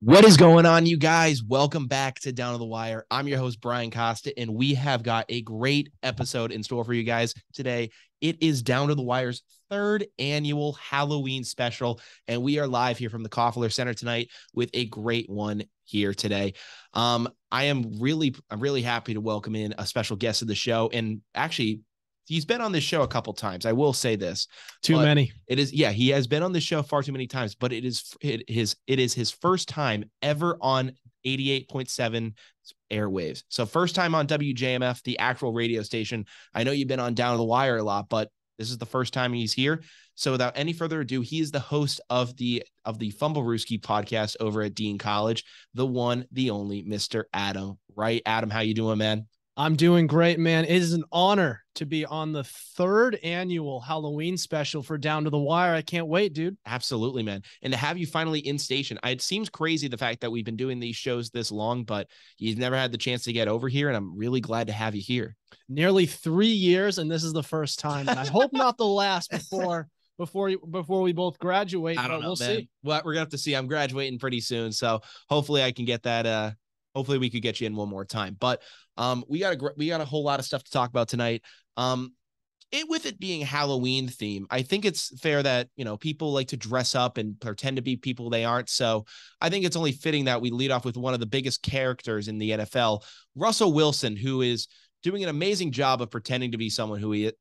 What is going on, you guys? Welcome back to Down to the Wire. I'm your host, Brian Kostiw, and we have got a great episode in store for you guys today. It is Down to the Wire's third annual Halloween special, and we are live here from the Koffler Center tonight with a great one here today. I'm really happy to welcome in a special guest of the show, and actually, he's been on this show a couple times. I will say this. Too many. It is, yeah, he has been on this show far too many times, but it is his first time ever on 88.7 airwaves. So first time on WJMF, the actual radio station. I know you've been on Down to the Wire a lot, but this is the first time he's here. So without any further ado, he is the host of the Fumblerooski podcast over at Dean College, the one, the only Mr. Adam Wright. Adam, how you doing, man? I'm doing great, man. It is an honor to be on the third annual Halloween special for Down to the Wire. I can't wait, dude. Absolutely, man. And to have you finally in station, it seems crazy the fact that we've been doing these shows this long, but you've never had the chance to get over here, and I'm really glad to have you here. Nearly 3 years, and this is the first time. And I hope not the last before we both graduate. I don't know, we'll man. see. Well, we're gonna have to see. I'm graduating pretty soon, so hopefully I can get that. Hopefully we could get you in one more time. But we got a whole lot of stuff to talk about tonight. With it being Halloween theme, I think it's fair that, people like to dress up and pretend to be people they aren't. So I think it's only fitting that we lead off with one of the biggest characters in the NFL, Russell Wilson, who is doing an amazing job of pretending to be someone who he's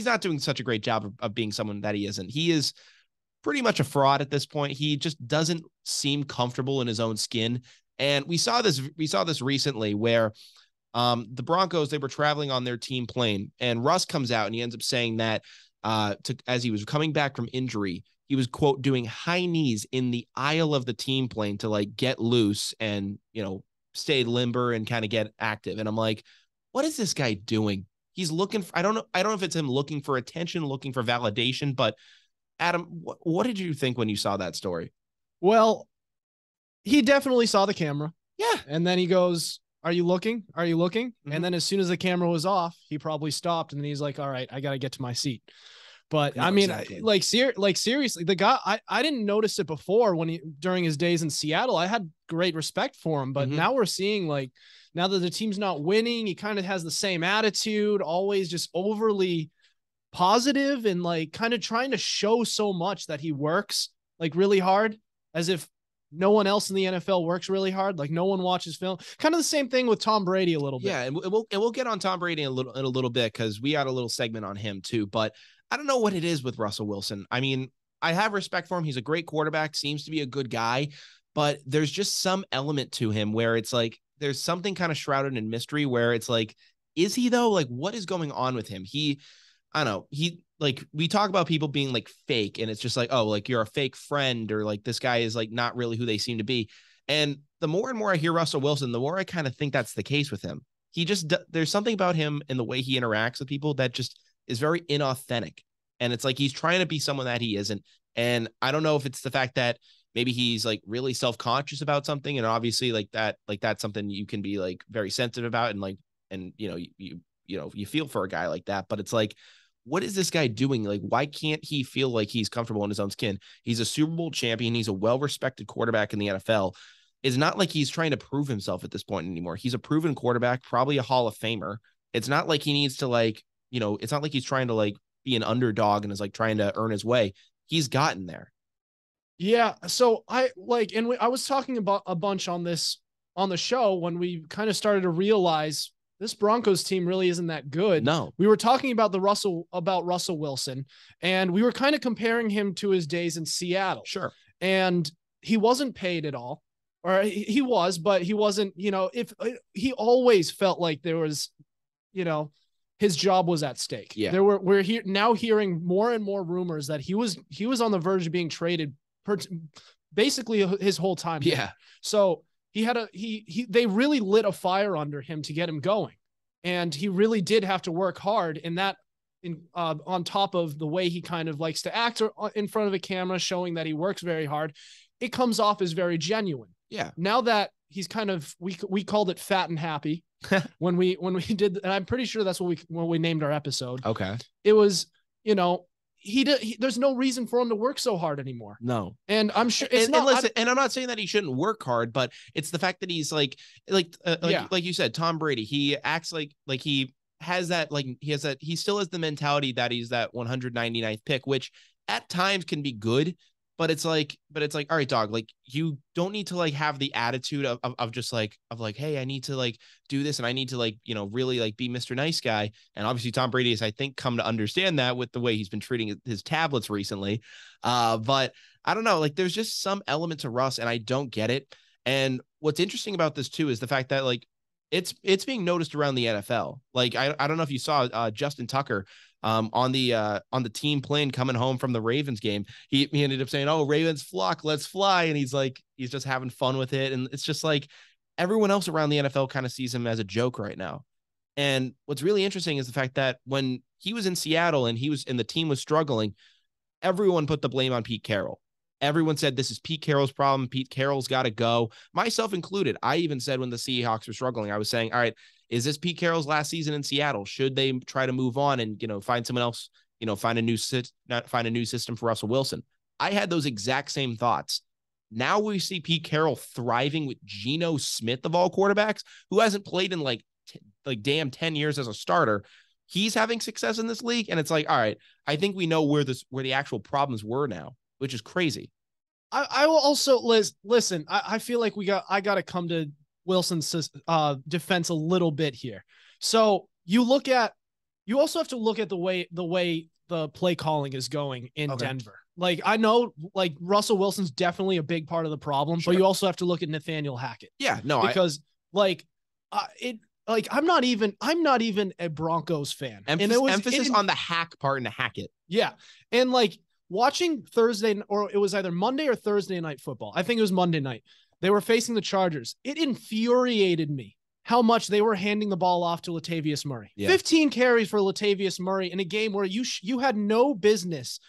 not doing such a great job of being someone that he isn't. He is pretty much a fraud at this point. He just doesn't seem comfortable in his own skin. And we saw this recently where the Broncos, they were traveling on their team plane, and Russ comes out and he ends up saying that as he was coming back from injury, he was, quote, doing high knees in the aisle of the team plane to like get loose and, stay limber and kind of get active. And I'm like, what is this guy doing? He's looking for, I don't know if it's him looking for attention, looking for validation, but Adam, what did you think when you saw that story? Well, he definitely saw the camera. Yeah. And then he goes, "Are you looking? Are you looking?" Mm-hmm. And then as soon as the camera was off, he probably stopped, and then he's like, "All right, I got to get to my seat." But no, I mean, exactly. Seriously, the guy, I didn't notice it before during his days in Seattle. I had great respect for him, but now we're seeing now that the team's not winning, he kind of has the same attitude, always just overly positive and kind of trying to show so much that he works really hard, as if no one else in the NFL works really hard. No one watches film. Kind of the same thing with Tom Brady a little bit. Yeah, and we'll get on Tom Brady in a little bit because we got a little segment on him too. But I don't know what it is with Russell Wilson. I mean, I have respect for him. He's a great quarterback, seems to be a good guy, but there's just some element to him where it's there's something kind of shrouded in mystery where it's is he though? What is going on with him? I don't know. We talk about people being fake, and it's just you're a fake friend, or this guy is not really who they seem to be. And the more and more I hear Russell Wilson, the more I kind of think that's the case with him. There's something about him and the way he interacts with people that just is very inauthentic. And it's he's trying to be someone that he isn't. And I don't know if it's the fact that maybe he's really self-conscious about something. And obviously that's something you can be very sensitive about. And you feel for a guy like that, but it's what is this guy doing? Why can't he feel like he's comfortable in his own skin? He's a Super Bowl champion. He's a well-respected quarterback in the NFL. It's not like he's trying to prove himself at this point anymore. He's a proven quarterback, probably a Hall of Famer. It's not like he needs to it's not like he's trying to be an underdog and is trying to earn his way. He's gotten there. Yeah. So I was talking about a bunch on the show when we kind of started to realize this Broncos team really isn't that good. No. We were talking about Russell Wilson, and we were kind of comparing him to his days in Seattle. Sure. And he wasn't paid at all, or he was, but he wasn't, if he always felt like there was, his job was at stake. Yeah. We're now hearing more and more rumors that he was on the verge of being traded basically his whole time. Yeah. There. So they really lit a fire under him to get him going. And he really did have to work hard on top of the way he kind of likes to act in front of a camera, showing that he works very hard. It comes off as very genuine. Yeah. Now that he's kind of, we called it fat and happy when we did, and I'm pretty sure that's what we named our episode. Okay. It was, there's no reason for him to work so hard anymore. No. And I'm sure and listen, and I'm not saying that he shouldn't work hard, but it's the fact that he's like you said, Tom Brady, he acts like he has that, like he still has the mentality that he's that 199th pick, which at times can be good, but it's like, all right, dog, like you don't need to like have the attitude of just like, hey, I need to like do this and I need to like, really like be Mr. Nice Guy. And obviously Tom Brady has, I think, come to understand that with the way he's been treating his tablets recently. But I don't know, like there's just some element to Russ and I don't get it. And what's interesting about this too is the fact that like it's being noticed around the NFL. Like I don't know if you saw Justin Tucker on the team plane coming home from the Ravens game. He ended up saying, "Oh, Ravens flock, let's fly," and he's just having fun with it. And it's just like everyone else around the NFL kind of sees him as a joke right now. And what's really interesting is the fact that when he was in Seattle and the team was struggling, everyone put the blame on Pete Carroll. Everyone said this is Pete Carroll's problem. Pete Carroll's got to go, myself included. I even said when the Seahawks were struggling, I was saying, all right, is this Pete Carroll's last season in Seattle? Should they try to move on and, find someone else, find a new system for Russell Wilson? I had those exact same thoughts. Now we see Pete Carroll thriving with Geno Smith of all quarterbacks, who hasn't played in like 10 years as a starter. He's having success in this league. And it's like, all right, I think we know where the actual problems were now, which is crazy. I will also listen. I feel like I got to come to Wilson's defense a little bit here. So you also have to look at the way the play calling is going in Denver. Like I know, like Russell Wilson's definitely a big part of the problem, but you also have to look at Nathaniel Hackett. Yeah, no, because I'm not even a Broncos fan. Emphasis on the hack part and the Hackett. Yeah, and like watching Thursday, or it was either Monday or Thursday night football. I think it was Monday night. They were facing the Chargers. It infuriated me how much they were handing the ball off to Latavius Murray. Yeah. 15 carries for Latavius Murray in a game where you had no business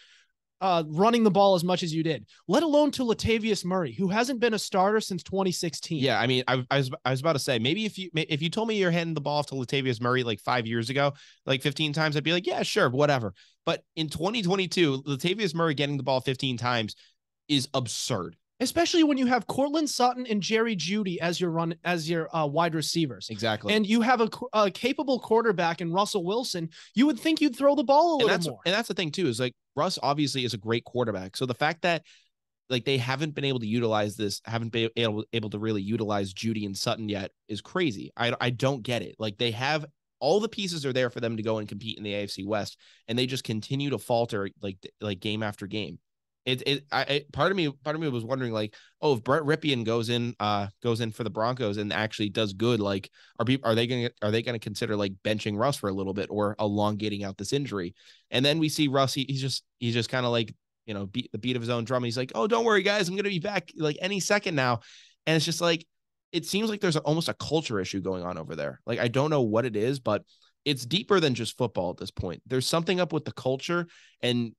running the ball as much as you did, let alone to Latavius Murray, who hasn't been a starter since 2016. Yeah, I mean, I was about to say, maybe if you told me you're handing the ball off to Latavius Murray like 5 years ago, like 15 times, I'd be like, yeah, sure, whatever. But in 2022, Latavius Murray getting the ball 15 times is absurd. Especially when you have Cortland Sutton and Jerry Jeudy as your wide receivers. Exactly. And you have a capable quarterback in Russell Wilson. You would think you'd throw the ball a little more. And that's the thing too, is like Russ obviously is a great quarterback. So the fact that like they haven't been able to utilize haven't been able to really utilize Jeudy and Sutton yet is crazy. I don't get it. Like they have all the pieces are there for them to go and compete in the AFC West, and they just continue to falter like game after game. Part of me was wondering like, oh, if Brett Ripien goes in for the Broncos and actually does good, like are they going to consider like benching Russ for a little bit or elongating out this injury? And then we see Russ, he's just kind of like, beat the beat of his own drum. And he's like, oh, don't worry guys, I'm going to be back like any second now. And it's just like, it seems like there's almost a culture issue going on over there. Like, I don't know what it is, but it's deeper than just football at this point. There's something up with the culture, and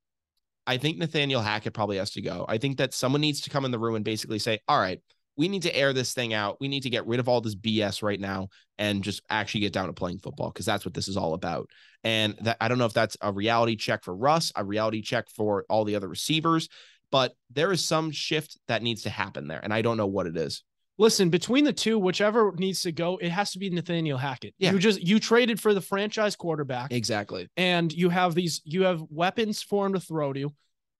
I think Nathaniel Hackett probably has to go. I think that someone needs to come in the room and basically say, all right, we need to air this thing out. We need to get rid of all this BS right now and just actually get down to playing football, because that's what this is all about. And that, I don't know if that's a reality check for Russ, a reality check for all the other receivers, but there is some shift that needs to happen there, and I don't know what it is. Listen, between the two, whichever needs to go, it has to be Nathaniel Hackett. Yeah. You traded for the franchise quarterback. Exactly. And you have weapons for him to throw to.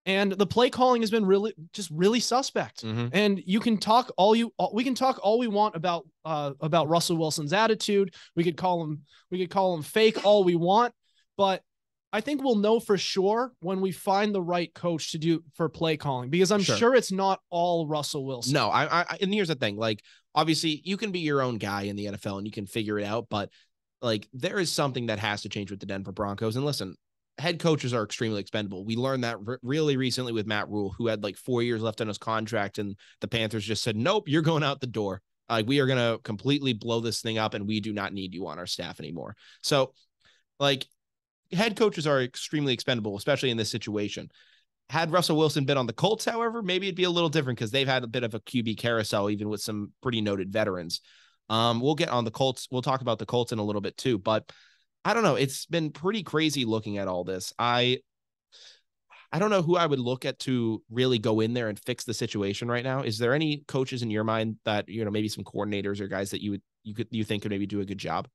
And the play calling has been really suspect. Mm-hmm. And we can talk all we want about Russell Wilson's attitude. We could call him fake all we want, but I think we'll know for sure when we find the right coach to do for play calling, because I'm sure it's not all Russell Wilson. No, and here's the thing, like, obviously you can be your own guy in the NFL and you can figure it out, but like there is something that has to change with the Denver Broncos. And listen, head coaches are extremely expendable. We learned that really recently with Matt Rule, who had like 4 years left on his contract, and the Panthers just said, nope, you're going out the door. Like, we are going to completely blow this thing up and we do not need you on our staff anymore. So like, head coaches are extremely expendable, especially in this situation. Had Russell Wilson been on the Colts, however, maybe it'd be a little different, because they've had a bit of a QB carousel, even with some pretty noted veterans. We'll get on the Colts. We'll talk about the Colts in a little bit too, but I don't know. It's been pretty crazy looking at all this. I don't know who I would look at to really go in there and fix the situation right now. Is there any coaches in your mind that, maybe some coordinators or guys that you think could maybe do a good job?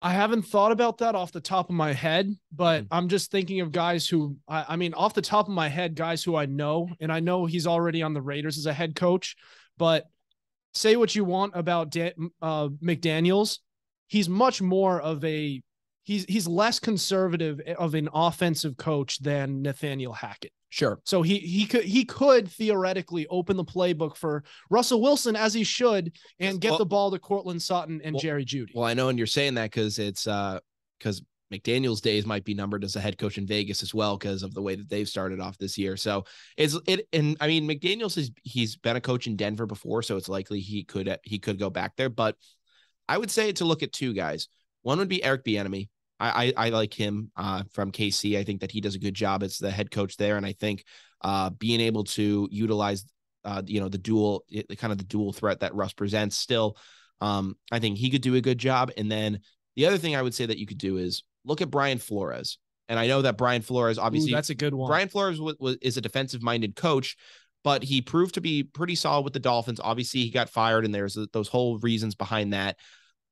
I haven't thought about that off the top of my head, but I'm just thinking of guys who, I mean, off the top of my head, guys who I know, and I know he's already on the Raiders as a head coach, but say what you want about McDaniels. He's much more of he's less conservative of an offensive coach than Nathaniel Hackett. Sure. So he could theoretically open the playbook for Russell Wilson, as he should, and get the ball to Cortland Sutton and Jerry Jeudy. Well, I know, and you're saying that because it's because McDaniel's days might be numbered as a head coach in Vegas as well because of the way that they've started off this year. So and I mean, McDaniel's he's been a coach in Denver before, so it's likely he could go back there. But I would say to look at two guys. One would be Eric Bieniemy. I like him from KC. I think that he does a good job as the head coach there. And I think being able to utilize, the dual threat that Russ presents still, I think he could do a good job. And then the other thing I would say that you could do is look at Brian Flores. And I know that Brian Flores, obviously, that's a good one. Brian Flores is a defensive minded coach, but he proved to be pretty solid with the Dolphins. Obviously, he got fired and there's those whole reasons behind that.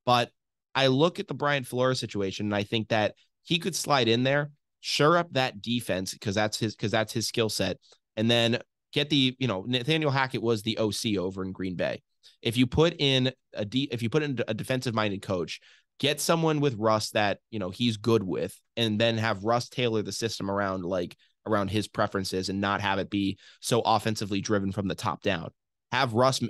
But I look at the Brian Flores situation and I think that he could slide in there, shore up that defense because that's his skill set, and then get Nathaniel Hackett was the OC over in Green Bay. If you put in a defensive minded coach, get someone with Russ that he's good with, and then have Russ tailor the system around his preferences and not have it be so offensively driven from the top down. Have Russ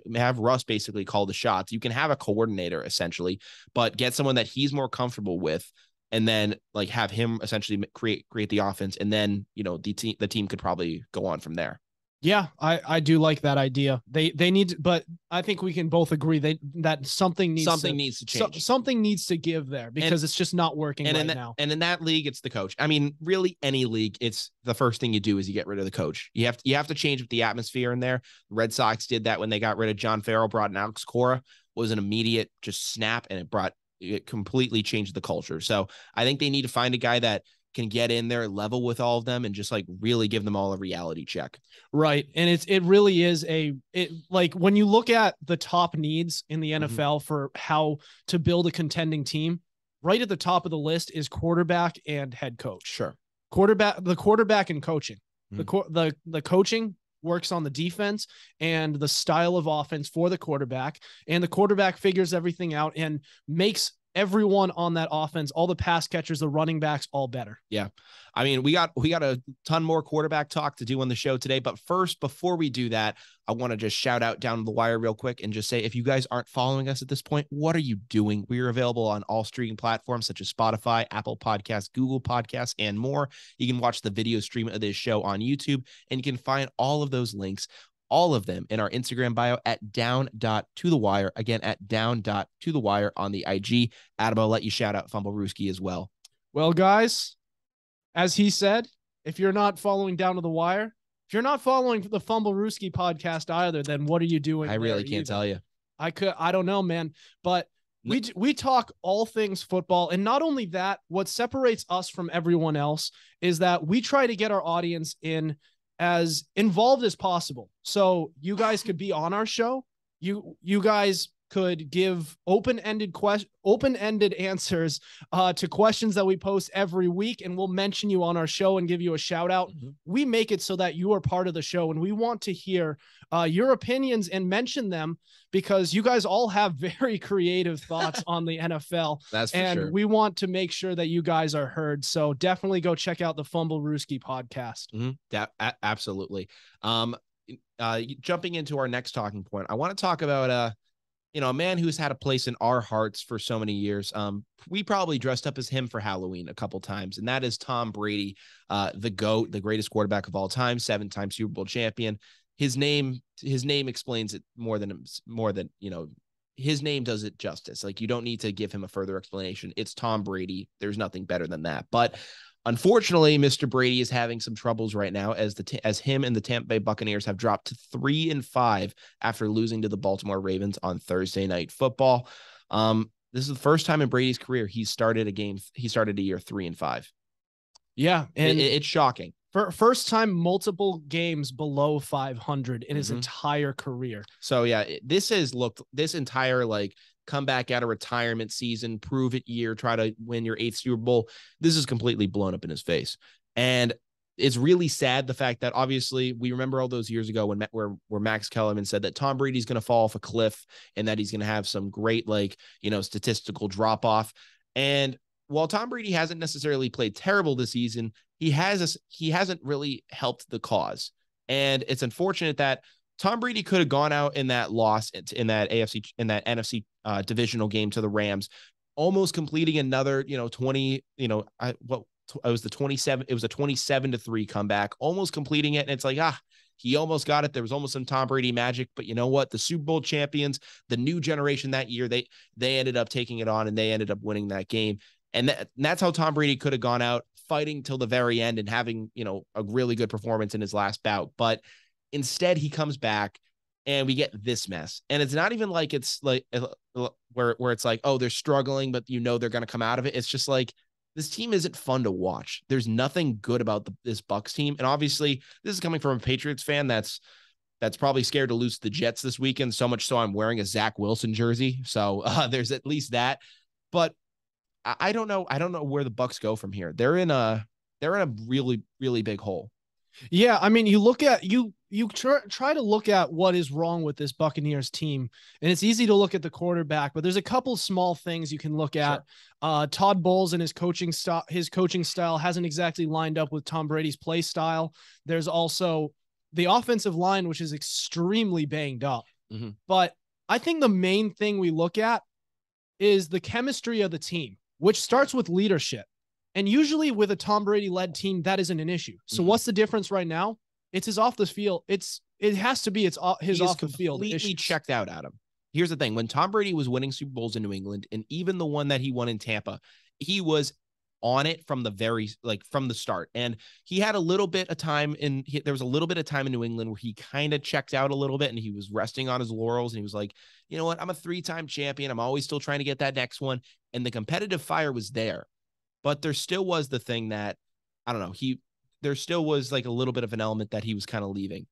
basically call the shots. You can have a coordinator essentially, but get someone that he's more comfortable with, and then have him essentially create the offense, and then the team could probably go on from there. Yeah, I do like that idea. They need, but I think we can both agree that something needs to change. Something needs to give there because it's just not working right now. And in that league, it's the coach. I mean, really, any league, it's the first thing you do is you get rid of the coach. You have to change the atmosphere in there. The Red Sox did that when they got rid of John Farrell, brought in Alex Cora. Was an immediate just snap, and it completely changed the culture. So I think they need to find a guy that can get in there, level with all of them, and just really give them all a reality check. Right. And it really is when you look at the top needs in the NFL for how to build a contending team, right at the top of the list is quarterback and head coach. Sure. The quarterback and coaching. The coaching works on the defense and the style of offense for the quarterback, and the quarterback figures everything out and makes everyone on that offense, all the pass catchers, the running backs, all better. Yeah. I mean, we got a ton more quarterback talk to do on the show today. But first, before we do that, I want to just shout out Down to the Wire real quick and just say, if you guys aren't following us at this point, what are you doing? We are available on all streaming platforms such as Spotify, Apple Podcasts, Google Podcasts, and more. You can watch the video stream of this show on YouTube, and you can find all of those links, all of them, in our Instagram bio at down.tothewire. Again, at down.tothewire on the IG. Adam, I'll let you shout out Fumblerooski as well. Well, guys, as he said, if you're not following Down to the Wire, if you're not following the Fumblerooski podcast either, then what are you doing? I really can't tell you. I don't know, man. But we talk all things football. And not only that, what separates us from everyone else is that we try to get our audience in as involved as possible. So you guys could be on our show. You guys could give open-ended answers to questions that we post every week, and we'll mention you on our show and give you a shout out. We make it so that you are part of the show, and we want to hear your opinions and mention them because you guys all have very creative thoughts on the NFL. That's for sure. We want to make sure that you guys are heard. So definitely go check out the Fumblerooski podcast. Absolutely. Jumping into our next talking point, I want to talk about a man who's had a place in our hearts for so many years. We probably dressed up as him for Halloween a couple times, and that is Tom Brady, the GOAT, the greatest quarterback of all time, 7-time Super Bowl champion. His name explains it more than his name does it justice. You don't need to give him a further explanation. It's Tom Brady. There's nothing better than that. But unfortunately, Mr. Brady is having some troubles right now as him and the Tampa Bay Buccaneers have dropped to 3-5 after losing to the Baltimore Ravens on Thursday Night Football. This is the first time in Brady's career he started a year 3-5. Yeah, and it's shocking. First time multiple games below 500 in his entire career. So yeah, this entire like come back out of retirement season, prove it year, try to win your 8th Super Bowl. This is completely blown up in his face. And it's really sad, the fact that obviously we remember all those years ago where Max Kellerman said that Tom Brady's going to fall off a cliff and that he's going to have some great, like, statistical drop off. And while Tom Brady hasn't necessarily played terrible this season, he hasn't really helped the cause. And it's unfortunate that Tom Brady could have gone out in that loss in that NFC divisional game to the Rams, almost completing another, 20, it was a 27-3 comeback, almost completing it. And it's like, he almost got it. There was almost some Tom Brady magic, but you know what? The Super Bowl champions, the new generation that year, they ended up taking it on and they ended up winning that game. And that's how Tom Brady could have gone out fighting till the very end and having, a really good performance in his last bout. But instead he comes back and we get this mess. And it's not even like it's like where it's like, oh, they're struggling, but they're going to come out of it. It's just like, this team isn't fun to watch. There's nothing good about this Bucs team. And obviously this is coming from a Patriots fan that's probably scared to lose to the Jets this weekend. So much so I'm wearing a Zach Wilson jersey. So there's at least that, but I don't know. I don't know where the Bucs go from here. They're in a really, really big hole. Yeah. I mean, you look at you try to look at what is wrong with this Buccaneers team, and it's easy to look at the quarterback, but there's a couple small things you can look at. Sure. Todd Bowles and his coaching style hasn't exactly lined up with Tom Brady's play style. There's also the offensive line, which is extremely banged up. Mm-hmm. But I think the main thing we look at is the chemistry of the team, which starts with leadership. And usually with a Tom Brady led team, that isn't an issue. So what's the difference right now? It's his off the field. It has to be his off the field. Completely checked out, Adam. Here's the thing. When Tom Brady was winning Super Bowls in New England, and even the one that he won in Tampa, he was on it from the start. And he had a little bit of time there was a little bit of time in New England where he kind of checked out a little bit and he was resting on his laurels. And he was like, you know what? I'm a 3-time champion. I'm always still trying to get that next one. And the competitive fire was there. But there still was the thing that, I don't know, there still was like a little bit of an element that he was kind of leaving.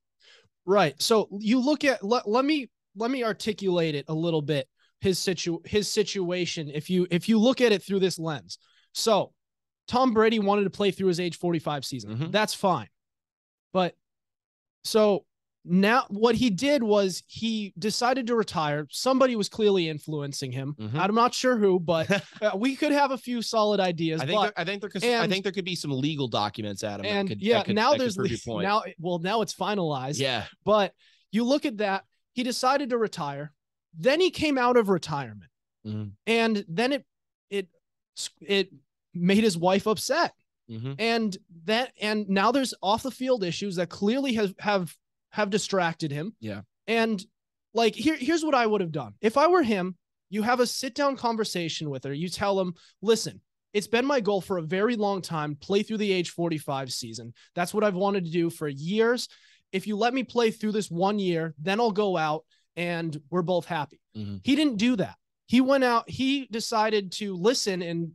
Right. So you look at, let me articulate it a little bit. His situation. If you look at it through this lens. So Tom Brady wanted to play through his age 45 season. Mm-hmm. That's fine. But so now what he did was he decided to retire. Somebody was clearly influencing him. Mm-hmm. I'm not sure who, but we could have a few solid ideas. I think there could be some legal documents, Adam. Now it's finalized. Yeah. But you look at that, he decided to retire. Then he came out of retirement. Mm-hmm. And then it made his wife upset. Mm-hmm. And now there's off the field issues that clearly have distracted him. Yeah. And like, here's what I would have done. If I were him, you have a sit down conversation with her. You tell him, listen, it's been my goal for a very long time, play through the age 45 season. That's what I've wanted to do for years. If you let me play through this 1 year, then I'll go out and we're both happy. Mm-hmm. He didn't do that. He went out, he decided to listen and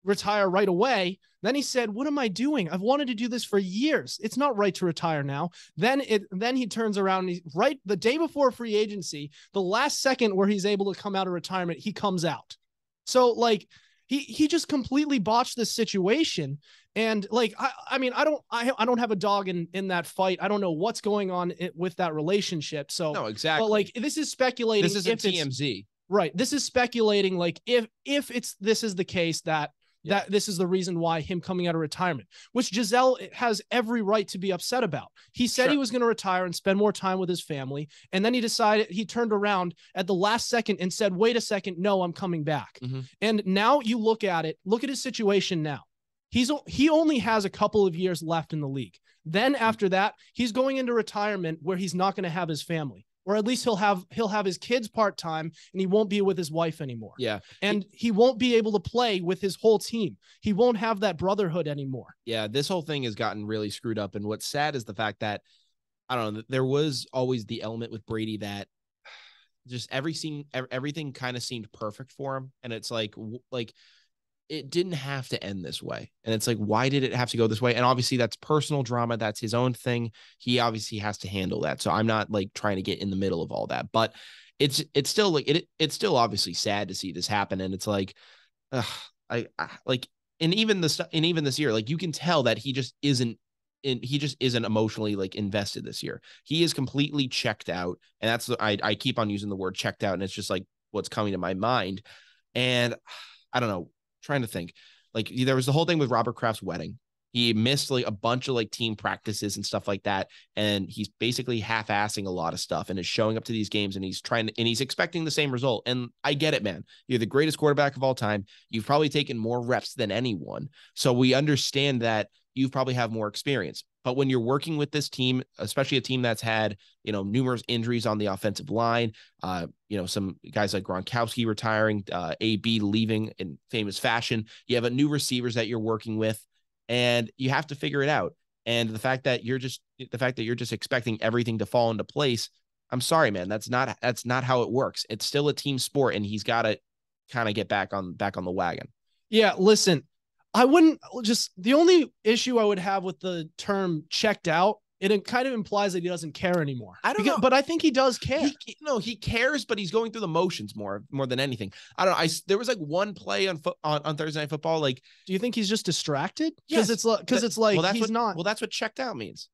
retire right away. Then he said, what am I doing? I've wanted to do this for years. It's not right to retire now. Then he turns around and right the day before free agency, the last second where he's able to come out of retirement, he comes out. So like he just completely botched this situation. And like, I mean, I don't have a dog in that fight. I don't know what's going on with that relationship. So no, exactly. But like, this is speculating. This isn't TMZ. Right. This is speculating. Like if this is the case that this is the reason why him coming out of retirement, which Giselle has every right to be upset about. He said he was going to retire and spend more time with his family. And then he turned around at the last second and said, wait a second, no, I'm coming back. Mm-hmm. And now you look at his situation now. He only has a couple of years left in the league. Then after that, he's going into retirement where he's not going to have his family. Or at least he'll have his kids part-time and he won't be with his wife anymore. Yeah. And he won't be able to play with his whole team. He won't have that brotherhood anymore. Yeah. This whole thing has gotten really screwed up. And what's sad is the fact that, I don't know, there was always the element with Brady that just everything kind of seemed perfect for him. And it's like it didn't have to end this way. And it's like, why did it have to go this way? And obviously that's personal drama. That's his own thing. He obviously has to handle that. So I'm not like trying to get in the middle of all that, but it's still like, it's still obviously sad to see this happen. And it's like, I like, and even this year, like you can tell that he just isn't emotionally like invested this year. He is completely checked out. And that's, I keep on using the word checked out, and it's just like what's coming to my mind. And I don't know, trying to think, like there was the whole thing with Robert Kraft's wedding. He missed like a bunch of like team practices and stuff like that. And he's basically half-assing a lot of stuff and is showing up to these games, and he's expecting the same result. And I get it, man. You're the greatest quarterback of all time. You've probably taken more reps than anyone. So we understand that you probably have more experience. But when you're working with this team, especially a team that's had, numerous injuries on the offensive line, some guys like Gronkowski retiring, AB leaving in famous fashion, you have a new receivers that you're working with, and you have to figure it out. And the fact that you're just expecting everything to fall into place, I'm sorry, man, that's not how it works. It's still a team sport, and he's got to kind of get back on the wagon. Yeah, listen, the only issue I would have with the term checked out, it kind of implies that he doesn't care anymore. I don't know, but I think he does care. He cares, but he's going through the motions more than anything. I don't know. There was like one play on Thursday Night Football. Like, do you think he's just distracted? Yes, it's like he's not. Well, that's what checked out means.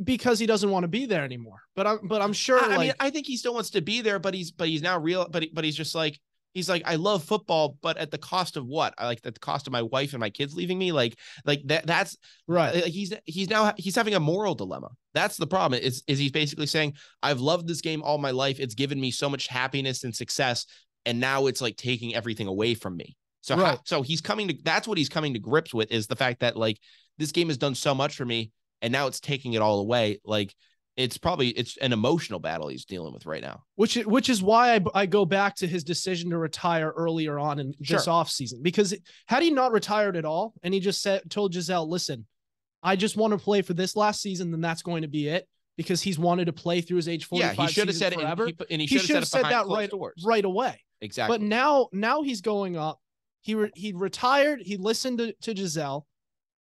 Because he doesn't want to be there anymore. But I'm sure. I mean, I think he still wants to be there, but he's now real. But he's just like. He's like, I love football, but at the cost of what? At the cost of my wife and my kids leaving me. Like that's right. He's having a moral dilemma. That's the problem. Is he's basically saying, I've loved this game all my life. It's given me so much happiness and success, and now it's like taking everything away from me. So right. That's what he's coming to grips with, is the fact that like this game has done so much for me, and now it's taking it all away. Like, it's an emotional battle he's dealing with right now. Which is why I go back to his decision to retire earlier on in this offseason. Because had he not retired at all, and he just told Gisele, listen, I just want to play for this last season, then that's going to be it. Because he's wanted to play through his age 45. Yeah, he should have said forever. it. And he should have said that right away. Exactly. But now he's going up. He retired. He listened to Gisele,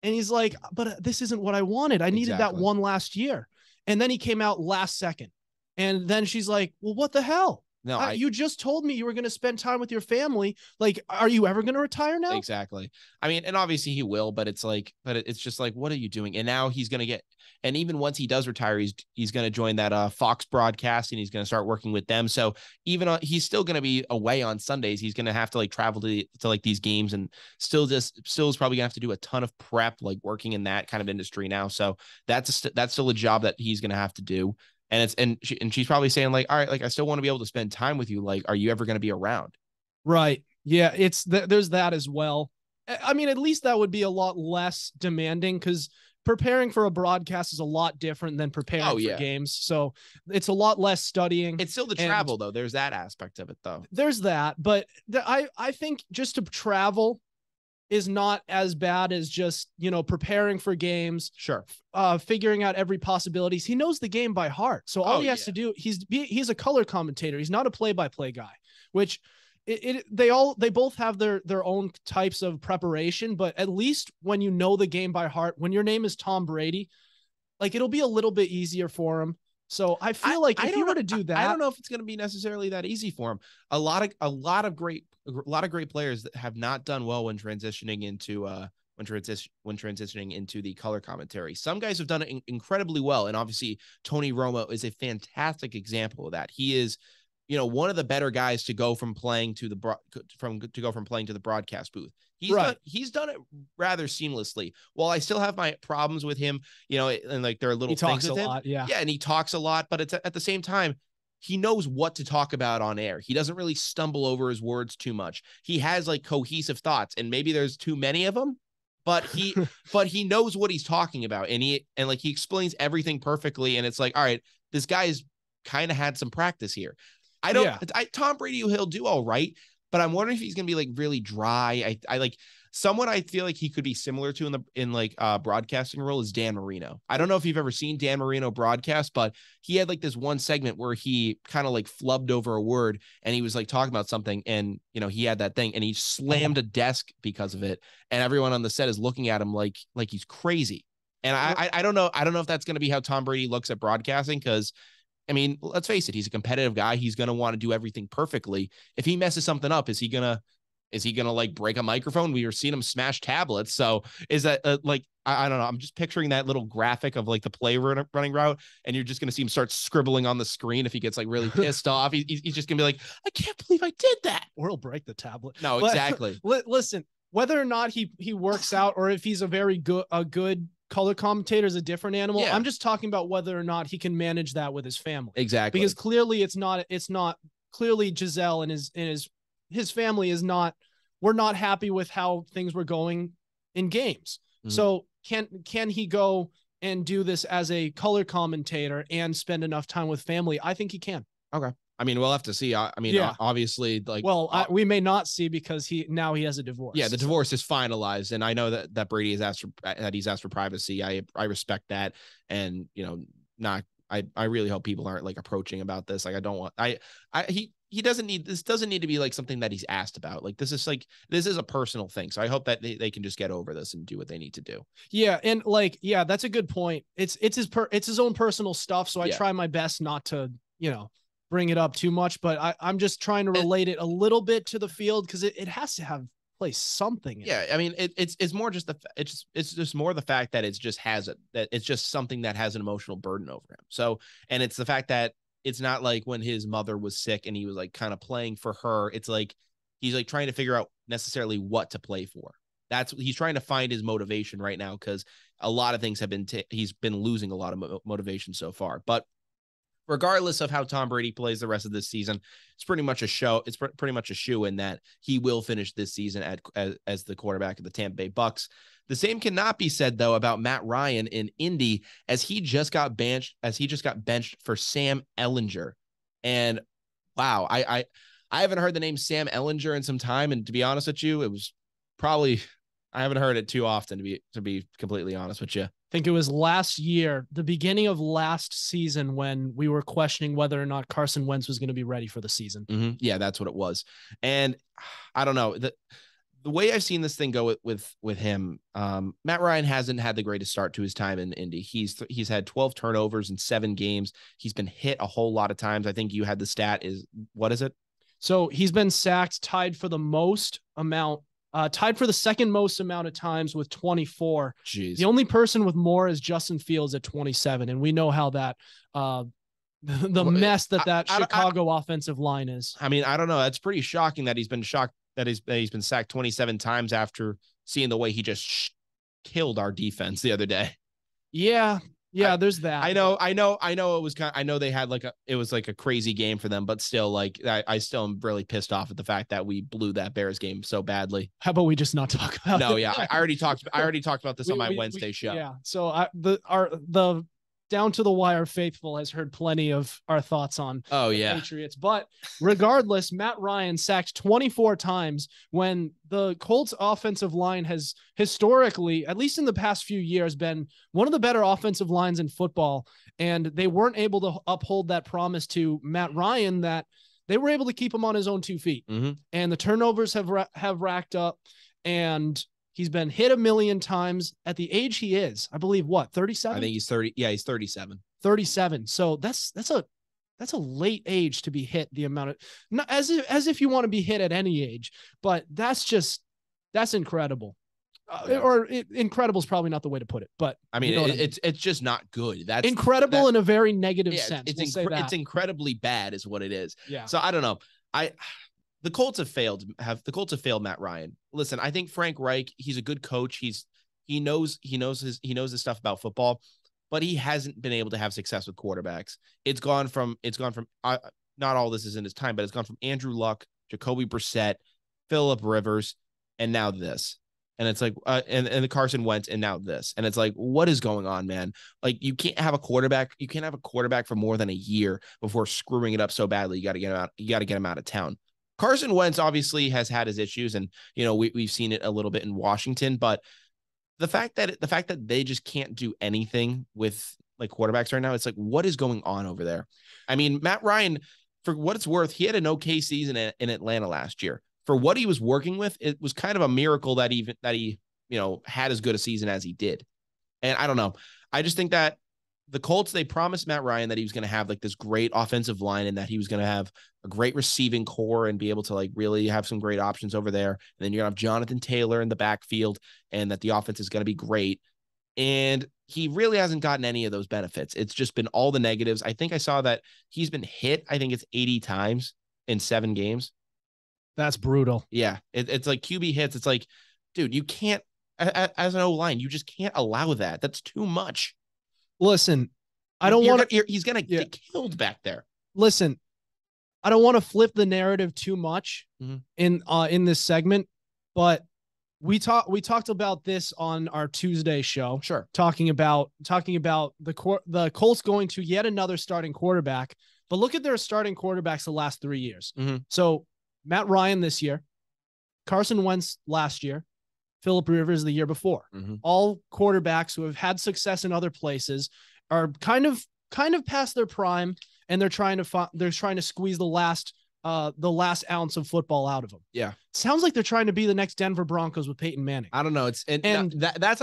and he's like, but this isn't what I wanted. I needed that one last year. And then he came out last second. And then she's like, well, what the hell? No, you just told me you were going to spend time with your family. Like, are you ever going to retire now? Exactly. I mean, and obviously he will, but it's just like, what are you doing? And now he's going to get, and even once he does retire, he's going to join that Fox broadcast, and he's going to start working with them. So even he's still going to be away on Sundays. He's going to have to like travel to like these games, and still is probably gonna have to do a ton of prep, like working in that kind of industry now. So that's still a job that he's going to have to do. And she's probably saying like, all right, like I still want to be able to spend time with you. Like, are you ever going to be around? Right. Yeah. There's that as well. I mean, at least that would be a lot less demanding, because preparing for a broadcast is a lot different than preparing for games. So it's a lot less studying. It's still the travel though. There's that aspect of it though. There's that, but I think just to travel is not as bad as just, preparing for games. Sure. Figuring out every possibilities. He knows the game by heart. So all he has to do, he's a color commentator. He's not a play-by-play guy, which they both have their own types of preparation, but at least when you know the game by heart, when your name is Tom Brady, like it'll be a little bit easier for him. So I feel like if you were to do that, I don't know if it's going to be necessarily that easy for him. A lot of great players that have not done well when transitioning into the color commentary. Some guys have done it incredibly well, and obviously Tony Romo is a fantastic example of that. He is, one of the better guys to go from playing to the broadcast booth. He's done it rather seamlessly. While I still have my problems with him, and like there are little things with him. Lot, yeah, and he talks a lot, but it's at the same time, he knows what to talk about on air. He doesn't really stumble over his words too much. He has like cohesive thoughts, and maybe there's too many of them, but he knows what he's talking about, and he explains everything perfectly. And it's like, all right, this guy's kind of had some practice here. Tom Brady, he'll do all right, but I'm wondering if he's going to be like really dry. Someone I feel like he could be similar to in broadcasting role is Dan Marino. I don't know if you've ever seen Dan Marino broadcast, but he had like this one segment where he kind of like flubbed over a word and he was like talking about something, and he had that thing and he slammed a desk because of it, and everyone on the set is looking at him like he's crazy. And I don't know if that's going to be how Tom Brady looks at broadcasting, because I mean, let's face it, he's a competitive guy. He's going to want to do everything perfectly. If he messes something up, is he gonna like break a microphone? We were seeing him smash tablets. So is that I don't know. I'm just picturing that little graphic of like the play running route, and you're just going to see him start scribbling on the screen. If he gets like really pissed off, he's just going to be like, I can't believe I did that. Or he'll break the tablet. No, exactly. Listen, whether or not he works out, or if he's a good color commentator is a different animal. Yeah. I'm just talking about whether or not he can manage that with his family. Exactly. Because clearly it's not clearly Giselle and his family is not, we're not happy with how things were going in games. Mm-hmm. So can he go and do this as a color commentator and spend enough time with family? I think he can. Okay. I mean, we'll have to see. Obviously, we may not see, because he has a divorce. Yeah, the divorce is finalized, and I know that Brady has asked for privacy. I respect that, and I really hope people aren't like approaching about this. Like, I don't want he doesn't need, this doesn't need to be like something that he's asked about. Like, this is a personal thing. So I hope that they can just get over this and do what they need to do. Yeah, and that's a good point. It's his own personal stuff. So I try my best not to bring it up too much, but I'm just trying to relate it a little bit to the field, because it has to have place something. Yeah, I mean, it's more just it's just more the fact that it's just something that has an emotional burden over him. So, and it's the fact that it's not like when his mother was sick and he was like kind of playing for her. It's like he's like trying to figure out necessarily what to play for. He's trying to find his motivation right now, because a lot of things have been he's been losing a lot of motivation so far. But regardless of how Tom Brady plays the rest of this season, it's pretty much a show. It's pretty much a shoe in that he will finish this season as the quarterback of the Tampa Bay Bucks. The same cannot be said, though, about Matt Ryan in Indy, as he just got benched for Sam Ehlinger. And wow, I haven't heard the name Sam Ehlinger in some time, and to be honest with you, it was probably, I haven't heard it too often, to be completely honest with you. I think it was last year, the beginning of last season, when we were questioning whether or not Carson Wentz was going to be ready for the season. Mm-hmm. Yeah, that's what it was. And I don't know, the way I've seen this thing go with him, Matt Ryan hasn't had the greatest start to his time in Indy. He's had 12 turnovers in 7 games. He's been hit a whole lot of times. I think you had the stat what is it? So he's been sacked, tied for the second most amount of times with 24. Jeez. The only person with more is Justin Fields at 27. And we know how that, mess that Chicago offensive line is. I mean, I don't know. That's pretty shocking that he's been sacked 27 times after seeing the way he just killed our defense the other day. Yeah, there's that. I know it was I know they had it was like a crazy game for them, but still, like, I still am really pissed off at the fact that we blew that Bears game so badly. How about we just not talk about it? No, yeah. I already talked about this on my Wednesday show. Yeah. So the down to the wire faithful has heard plenty of our thoughts on the Patriots. But regardless, Matt Ryan sacked 24 times when the Colts offensive line has historically, at least in the past few years, been one of the better offensive lines in football. And they weren't able to uphold that promise to Matt Ryan, that they were able to keep him on his own 2 feet. Mm-hmm. And the turnovers have racked up, and he's been hit a million times at the age he is. I believe 37? I think he's 30. Yeah, he's 37. 37. So that's a late age to be hit, the amount of, not as if you want to be hit at any age, but that's incredible. Incredible is probably not the way to put it, but I mean, it's just not good. That's incredible in a very negative sense. It's incredibly bad is what it is. Yeah. So I don't know. The Colts have failed Matt Ryan. Listen, I think Frank Reich, he's a good coach. He knows his stuff about football, but he hasn't been able to have success with quarterbacks. It's gone from not all this is in his time, but it's gone from Andrew Luck, Jacoby Brissett, Phillip Rivers, and now this. And it's like, and the Carson Wentz, and now this. And it's like, what is going on, man? Like, you can't have a quarterback for more than a year before screwing it up so badly. You got to get him out of town. Carson Wentz obviously has had his issues, and we've seen it a little bit in Washington, but the fact that they just can't do anything with like quarterbacks right now, it's like, what is going on over there? I mean, Matt Ryan, for what it's worth, he had an okay season in Atlanta last year. For what he was working with, it was kind of a miracle that he had as good a season as he did. And I don't know. I just think that the Colts, they promised Matt Ryan that he was going to have like this great offensive line and that he was going to have a great receiving core and be able to like really have some great options over there. And then you're going to have Jonathan Taylor in the backfield and that the offense is going to be great. And he really hasn't gotten any of those benefits. It's just been all the negatives. I think I saw that he's been hit, I think it's 80 times in 7 games. That's brutal. Yeah. It's like QB hits. It's like, dude, you can't, as an O-line, you just can't allow that. That's too much. Listen, I don't want to. He's gonna get killed back there. Listen, I don't want to flip the narrative too much in this segment, but we talked about this on our Tuesday show. Sure, talking about the Colts going to yet another starting quarterback, but look at their starting quarterbacks the last 3 years. So Matt Ryan this year, Carson Wentz last year, Phillip Rivers the year before. All quarterbacks who have had success in other places are kind of past their prime, and they're trying to squeeze the last ounce of football out of them. Yeah, it sounds like they're trying to be the next Denver Broncos with Peyton Manning. I don't know. That's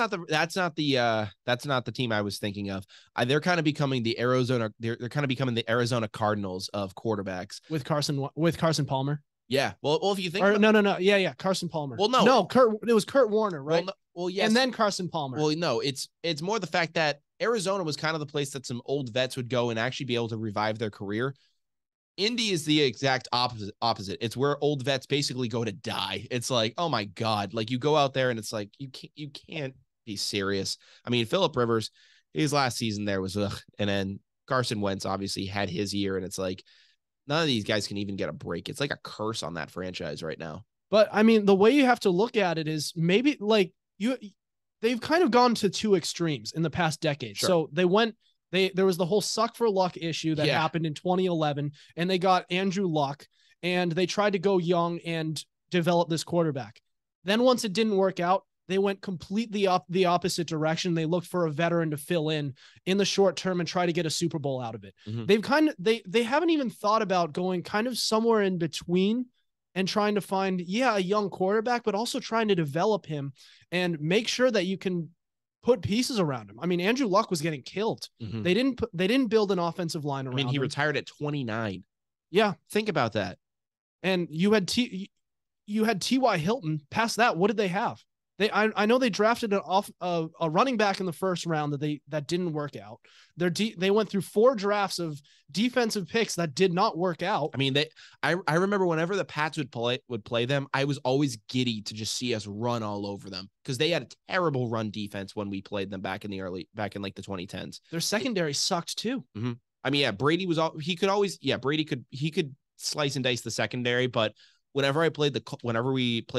not the team I was thinking of. They're kind of becoming the Arizona. They're kind of becoming the Arizona Cardinals of quarterbacks with Carson Palmer. Yeah. Well, if you think no. Yeah. Carson Palmer. Well, no, it was Kurt Warner, right? Well, yes. And then Carson Palmer. Well, no, it's more the fact that Arizona was kind of the place that some old vets would go and actually be able to revive their career. Indy is the exact opposite. It's where old vets basically go to die. It's like, oh my God, like you go out there and it's like, you can't be serious. I mean, Phillip Rivers, his last season there was, and then Carson Wentz obviously had his year, and it's like, none of these guys can even get a break. It's like a curse on that franchise right now. But I mean, the way you have to look at it is maybe like they've kind of gone to 2 extremes in the past decade. Sure. So there was the whole suck for luck issue that happened in 2011, and they got Andrew Luck, and they tried to go young and develop this quarterback. Then once it didn't work out, they went completely up the opposite direction. They looked for a veteran to fill in the short term and try to get a Super Bowl out of it. They haven't even thought about going kind of somewhere in between and trying to find, a young quarterback, but also trying to develop him and make sure that you can put pieces around him. I mean, Andrew Luck was getting killed. They didn't build an offensive line around him. He retired at 29. Yeah. Think about that. And you had T.Y. Hilton. Past that, what did they have? I know they drafted a running back in the first round that didn't work out. They went through 4 drafts of defensive picks that did not work out. I mean, I remember whenever the Pats would play them, I was always giddy to just see us run all over them because they had a terrible run defense when we played them back in like the 2010s. Their secondary sucked too. I mean, Brady he could slice and dice the secondary, but whenever we played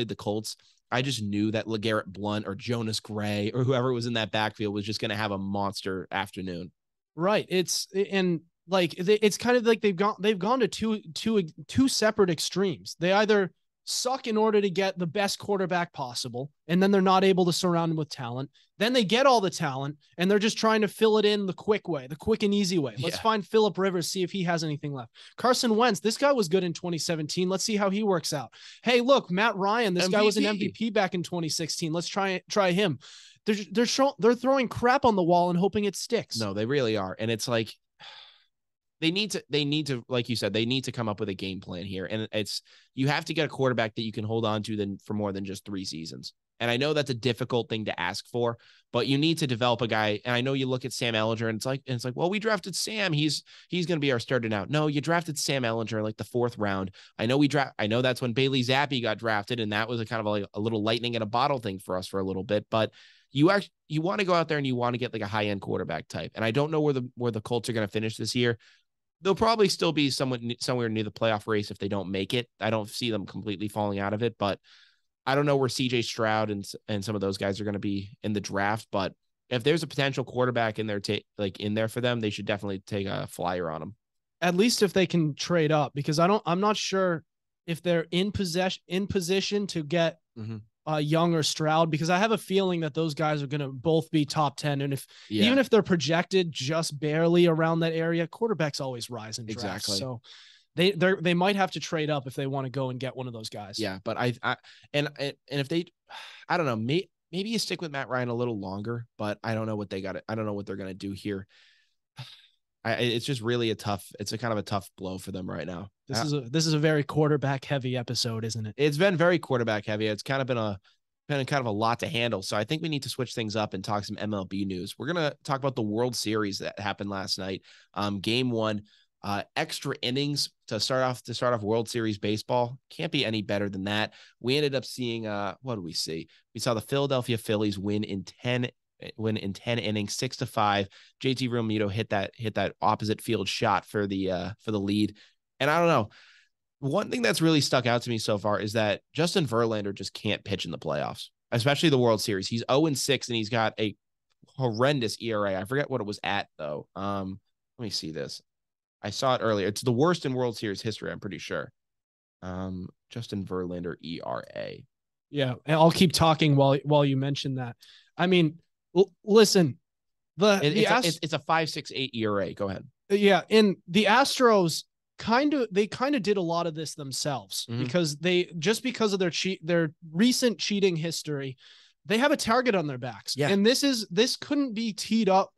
the Colts, I just knew that LeGarrette Blount or Jonas Gray or whoever was in that backfield was just going to have a monster afternoon. Right. It's kind of like they've gone to two separate extremes. They either suck in order to get the best quarterback possible, and then they're not able to surround him with talent. Then they get all the talent, and they're just trying to fill it in the quick way, the quick and easy way. Let's find Phillip Rivers, see if he has anything left. Carson Wentz, this guy was good in 2017. Let's see how he works out. Hey, look, Matt Ryan, this guy was an MVP back in 2016. Let's try him. They're throwing crap on the wall and hoping it sticks. No, they really are, and it's like they need to, like you said, they need to come up with a game plan here. And you have to get a quarterback that you can hold on to for more than just 3 seasons. And I know that's a difficult thing to ask for, but you need to develop a guy. And I know you look at Sam Ehlinger and it's like, well, we drafted Sam. He's going to be our starter now. No, you drafted Sam Ehlinger like the 4th round. I know that's when Bailey Zappi got drafted. And that was a kind of like a little lightning in a bottle thing for us for a little bit, but you want to go out there and you want to get like a high-end quarterback type. And I don't know where the Colts are going to finish this year. They'll probably still be somewhere near the playoff race if they don't make it. I don't see them completely falling out of it, but I don't know where CJ Stroud and some of those guys are going to be in the draft. But if there's a potential quarterback in there, in there for them, they should definitely take a flyer on them. At least if they can trade up, because I'm not sure if they're in position to get Young or Stroud, because I have a feeling that those guys are going to both be top 10. And even if they're projected just barely around that area, quarterbacks always rise in drafts. Exactly. So they might have to trade up if they want to go and get one of those guys. Yeah. But and if they, I don't know, maybe you stick with Matt Ryan a little longer, but I don't know what they got. I don't know what they're going to do here. It's just really it's a kind of a tough blow for them right now. This is a very quarterback heavy episode, isn't it? It's been very quarterback heavy. It's kind of been kind of a lot to handle. So I think we need to switch things up and talk some MLB news. We're going to talk about the World Series that happened last night. Game 1, extra innings to start off World Series baseball. Can't be any better than that. We ended up seeing, what did we see? We saw the Philadelphia Phillies win in 10 innings, 6-5. JT Realmuto hit that opposite field shot for the lead. And I don't know, one thing that's really stuck out to me so far is that Justin Verlander just can't pitch in the playoffs, especially the World Series. He's 0-6 and he's got a horrendous ERA. I forget what it was at though. Let me see this. I saw it earlier. It's the worst in World Series history, I'm pretty sure. Justin Verlander ERA. Yeah, and I'll keep talking while you mention that. I mean, listen, it's a 5.68 ERA. Go ahead. Yeah, and the Astros kind of did a lot of this themselves because because of their recent cheating history, they have a target on their backs. Yeah. And this couldn't be teed up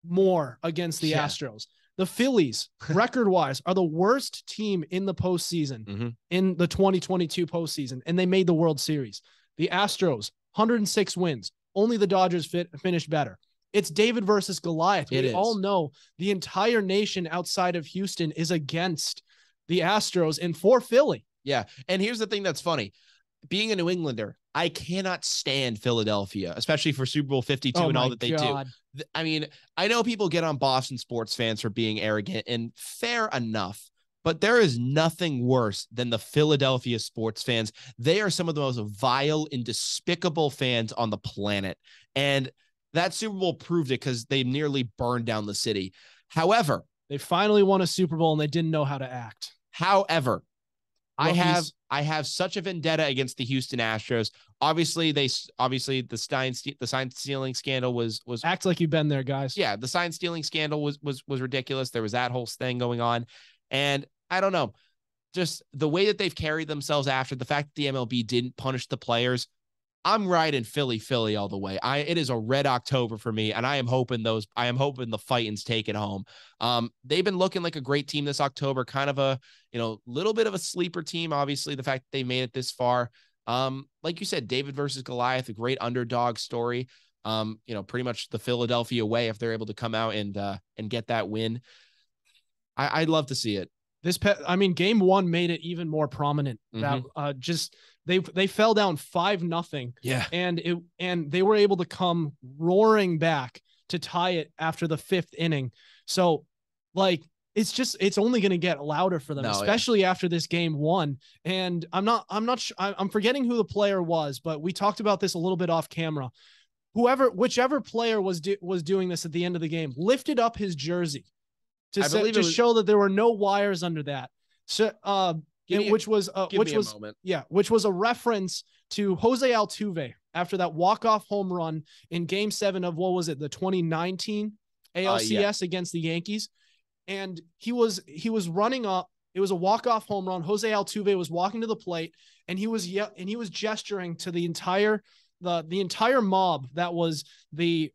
more against the Astros. The Phillies, record-wise, are the worst team in the postseason in the 2022 postseason, and they made the World Series. The Astros, 106 wins. Only the Dodgers finished better. It's David versus Goliath. We all know the entire nation outside of Houston is against the Astros and for Philly. Yeah. And here's the thing that's funny. Being a New Englander, I cannot stand Philadelphia, especially for Super Bowl 52 and all that they do. I mean, I know people get on Boston sports fans for being arrogant, and fair enough. But there is nothing worse than the Philadelphia sports fans. They are some of the most vile and despicable fans on the planet. And that Super Bowl proved it because they nearly burned down the city. However, they finally won a Super Bowl and they didn't know how to act. However, I have such a vendetta against the Houston Astros. Obviously, the sign stealing scandal was act like you've been there, guys. Yeah, the sign stealing scandal was ridiculous. There was that whole thing going on. And I don't know, just the way that they've carried themselves after the fact that the MLB didn't punish the players. I'm riding Philly all the way. It is a red October for me, and I am hoping the Fightins take it home. They've been looking like a great team this October, kind of a little bit of a sleeper team. Obviously, the fact that they made it this far. Like you said, David versus Goliath, a great underdog story. Pretty much the Philadelphia way if they're able to come out and get that win. I'd love to see it. Game 1 made it even more prominent that they fell down 5-0. Yeah. And they were able to come roaring back to tie it after the 5th inning. So it's only going to get louder for them, especially after this Game 1. And I'm forgetting who the player was, but we talked about this a little bit off camera. Whichever player was doing this at the end of the game lifted up his jersey to show that there were no wires under that. So, which was a reference to Jose Altuve after that walk-off home run in Game 7 of the 2019 ALCS against the Yankees. And he was running up. It was a walk-off home run. Jose Altuve was walking to the plate, and he was gesturing to the entire mob that was the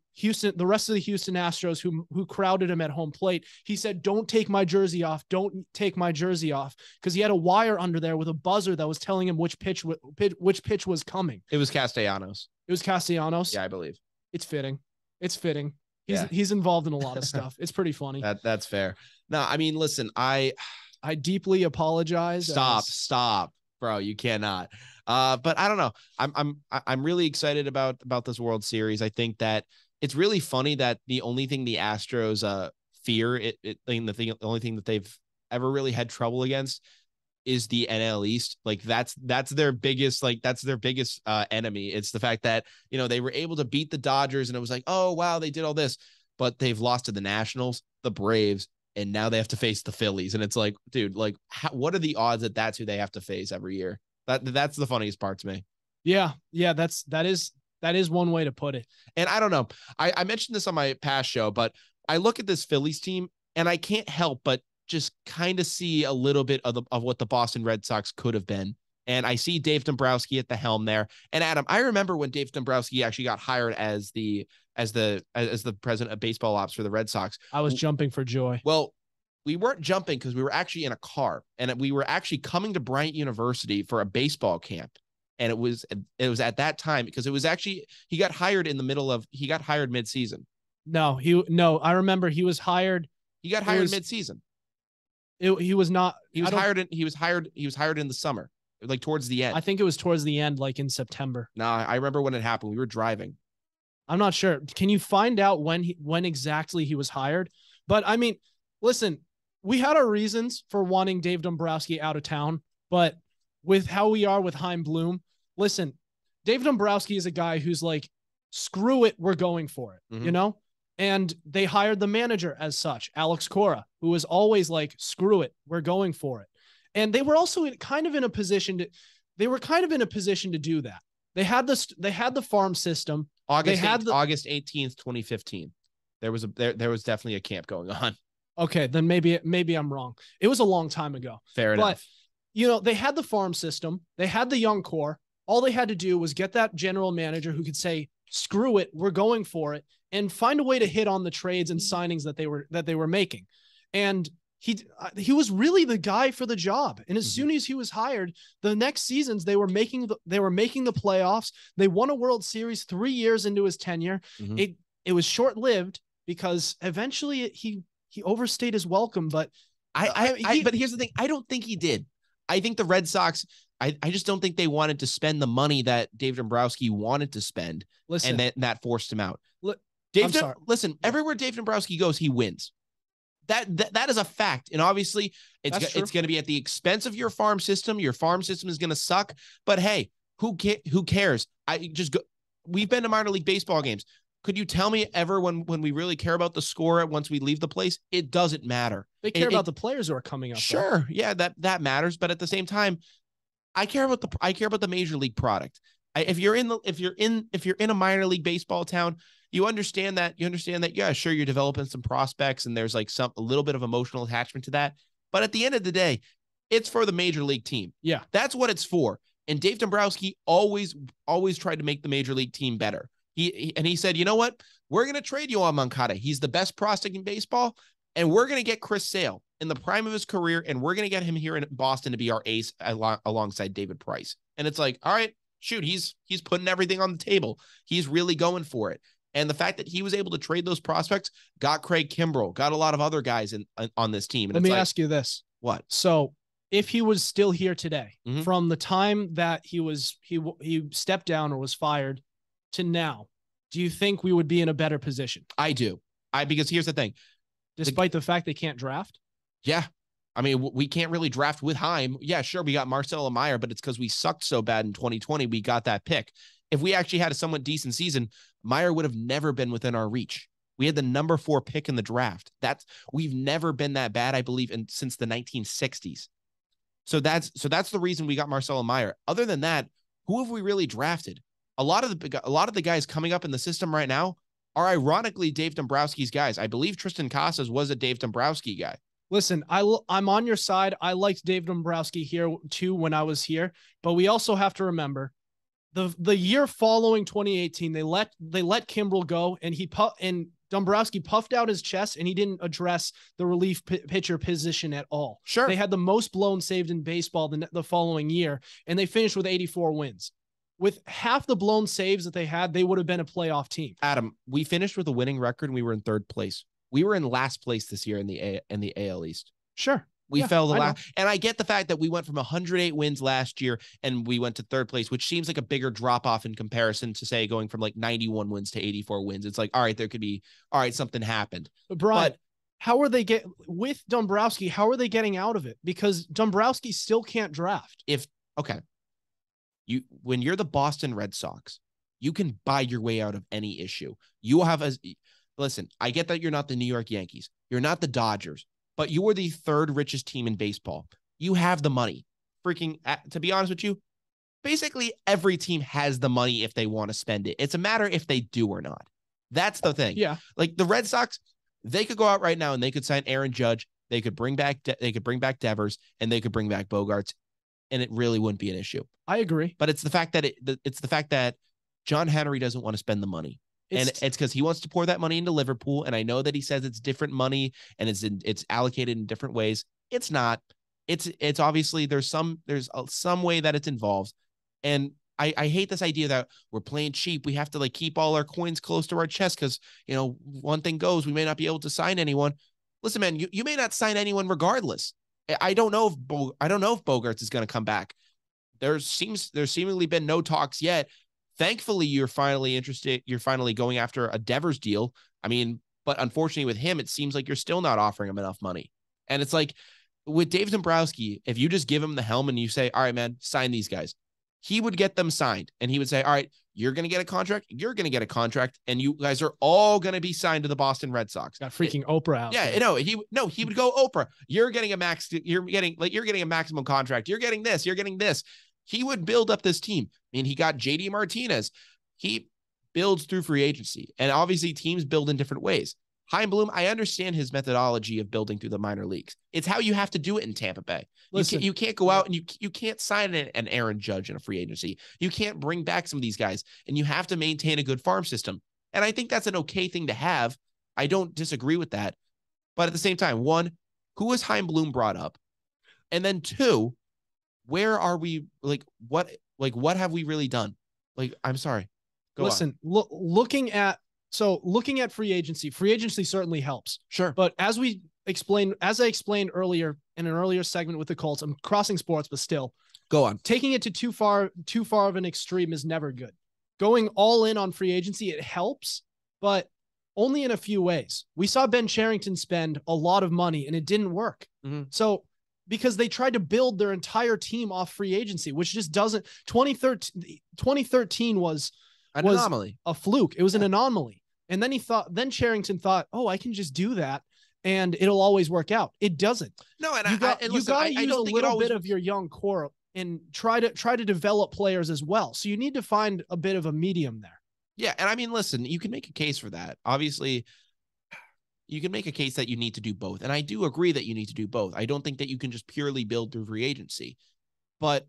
rest of the Houston Astros who crowded him at home plate. He said, "Don't take my jersey off. Don't take my jersey off." Because he had a wire under there with a buzzer that was telling him which pitch was coming. It was Castellanos. Yeah, I believe. It's fitting. He's involved in a lot of stuff. It's pretty funny. That's fair. No, I mean, listen, I deeply apologize. Stop, bro. You cannot. But I don't know. I'm really excited about this World Series. I think that it's really funny that the only thing the Astros fear, the only thing that they've ever really had trouble against is the NL East. Like that's their biggest enemy. It's the fact that, they were able to beat the Dodgers and it was like, oh wow, they did all this, but they've lost to the Nationals, the Braves, and now they have to face the Phillies. And it's like, dude, like, what are the odds that that's who they have to face every year? That's the funniest part to me. Yeah. That is one way to put it. And I don't know. I mentioned this on my past show, but I look at this Phillies team and I can't help but just kind of see a little bit of what the Boston Red Sox could have been. And I see Dave Dombrowski at the helm there. And Adam, I remember when Dave Dombrowski actually got hired as the president of baseball ops for the Red Sox. I was jumping for joy. Well, we weren't jumping because we were actually in a car, and we were actually coming to Bryant University for a baseball camp. And it was at that time because it was actually, he got hired mid-season. No, I remember he was hired. He got hired mid-season. He was not. He was hired in the summer, like towards the end. I think it was towards the end, like in September. No, I remember when it happened. We were driving. I'm not sure. Can you find out when exactly he was hired? But I mean, listen, we had our reasons for wanting Dave Dombrowski out of town, but with how we are with Chaim Bloom, listen, Dave Dombrowski is a guy who's like, screw it, we're going for it, you know? And they hired the manager as such, Alex Cora, who was always like, screw it, we're going for it. And they were also kind of in a position to do that. They had the farm system. August 18th, 2015. There was definitely a camp going on. Okay, then maybe I'm wrong. It was a long time ago. Fair enough. But, they had the farm system. They had the young core. All they had to do was get that general manager who could say, screw it, we're going for it, and find a way to hit on the trades and signings that they were making. And he was really the guy for the job. And as soon as he was hired, the next seasons they were making the playoffs. They won a World Series 3 years into his tenure. It was short-lived because eventually he overstayed his welcome. But but here's the thing. I don't think he did. I think the Red Sox, I just don't think they wanted to spend the money that Dave Dombrowski wanted to spend. Listen, and that forced him out. Listen, everywhere Dave Dombrowski goes, he wins. That is a fact. And obviously it's going to be at the expense of your farm system. Your farm system is going to suck, but hey, who cares? We've been to minor league baseball games. Could you tell me ever when we really care about the score once we leave the place? It doesn't matter. They care about the players who are coming up. Sure. Though. Yeah, that matters. But at the same time, I care about the major league product. If you're in a minor league baseball town, you understand that, yeah, sure, you're developing some prospects and there's like a little bit of emotional attachment to that. But at the end of the day, it's for the major league team. Yeah. That's what it's for. And Dave Dombrowski always tried to make the major league team better. He said, you know what? We're going to trade Yoan Moncada. He's the best prospect in baseball. And we're going to get Chris Sale in the prime of his career. And we're going to get him here in Boston to be our ace alongside David Price. And it's like, all right, shoot, he's putting everything on the table. He's really going for it. And the fact that he was able to trade those prospects got Craig Kimbrell, got a lot of other guys on this team. And let me ask you this. What? So if he was still here today, from the time that he stepped down or was fired to now, do you think we would be in a better position? I do. Because here's the thing. Despite the fact they can't draft? Yeah. I mean, we can't really draft with Chaim. Yeah, sure, we got Marcelo Meyer, but it's because we sucked so bad in 2020, we got that pick. If we actually had a somewhat decent season, Meyer would have never been within our reach. We had the number 4 pick in the draft. We've never been that bad, I believe, since the 1960s. So that's the reason we got Marcelo Meyer. Other than that, who have we really drafted? A lot of the guys coming up in the system right now are ironically Dave Dombrowski's guys. I believe Tristan Casas was a Dave Dombrowski guy. Listen, I'm on your side. I liked Dave Dombrowski here too when I was here, but we also have to remember the year following 2018, they let Kimbrell go, and Dombrowski puffed out his chest and he didn't address the relief pitcher position at all. Sure, they had the most blown saved in baseball the following year, and they finished with 84 wins. With half the blown saves that they had, they would have been a playoff team. Adam, we finished with a winning record and we were in 3rd place. We were in last place this year in the AL East. Sure. We fell the last, and I get the fact that we went from 108 wins last year and we went to 3rd place, which seems like a bigger drop off in comparison to say going from like 91 wins to 84 wins. It's like, all right, something happened. But Brian, how are they with Dombrowski? How are they getting out of it? Because Dombrowski still can't draft. When you're the Boston Red Sox, you can buy your way out of any issue. Listen, I get that you're not the New York Yankees. You're not the Dodgers. but you are the third richest team in baseball. You have the money. To be honest with you, basically every team has the money if they want to spend it. It's a matter if they do or not. That's the thing. Yeah. Like the Red Sox, they could go out right now and they could sign Aaron Judge. They could bring back Devers, and they could bring back Bogarts, and it really wouldn't be an issue. I agree. But it's the fact that John Henry doesn't want to spend the money. It's because he wants to pour that money into Liverpool. And I know that he says it's different money and it's allocated in different ways. It's not. It's obviously there's some way that it's involved. And I hate this idea that we're playing cheap. We have to like keep all our coins close to our chest because, one thing goes, we may not be able to sign anyone. Listen, man, you may not sign anyone regardless. I don't know if Bogarts is going to come back. There's seemingly been no talks yet. Thankfully, you're finally interested. You're finally going after a Devers deal. I mean, but unfortunately with him, it seems like you're still not offering him enough money. And it's like with Dave Dombrowski, if you just give him the helm and you say, all right, man, sign these guys, he would get them signed. And he would say, all right, you're going to get a contract. You're going to get a contract. And you guys are all going to be signed to the Boston Red Sox. Got freaking Oprah out. Yeah, he would go Oprah. You're getting a maximum contract. You're getting this. You're getting this. He would build up this team. I mean, he got JD Martinez. He builds through free agency. And obviously teams build in different ways. Chaim Bloom, I understand his methodology of building through the minor leagues. It's how you have to do it in Tampa Bay. Listen, you can't go out and you can't sign an Aaron Judge in a free agency. You can't bring back some of these guys, and you have to maintain a good farm system. And I think that's an okay thing to have. I don't disagree with that. But at the same time, one, who has Chaim Bloom brought up? And then two, where are we? What have we really done? I'm sorry. Listen, looking at free agency certainly helps. Sure. But as I explained earlier in an earlier segment with the Colts, I'm crossing sports, but still. Go on. Taking it to too far of an extreme is never good. Going all in on free agency, it helps, but only in a few ways. We saw Ben Cherington spend a lot of money and it didn't work. Mm-hmm. So because they tried to build their entire team off free agency, which just doesn't. 2013 was an anomaly, a fluke. It was an anomaly. And then Cherington thought, oh, I can just do that and it'll always work out. It doesn't. No, and you got to use a little bit of your young core and try to develop players as well. So you need to find a bit of a medium there. Yeah, and I mean, listen, you can make a case for that. Obviously, you can make a case that you need to do both. And I do agree that you need to do both. I don't think that you can just purely build through free agency. But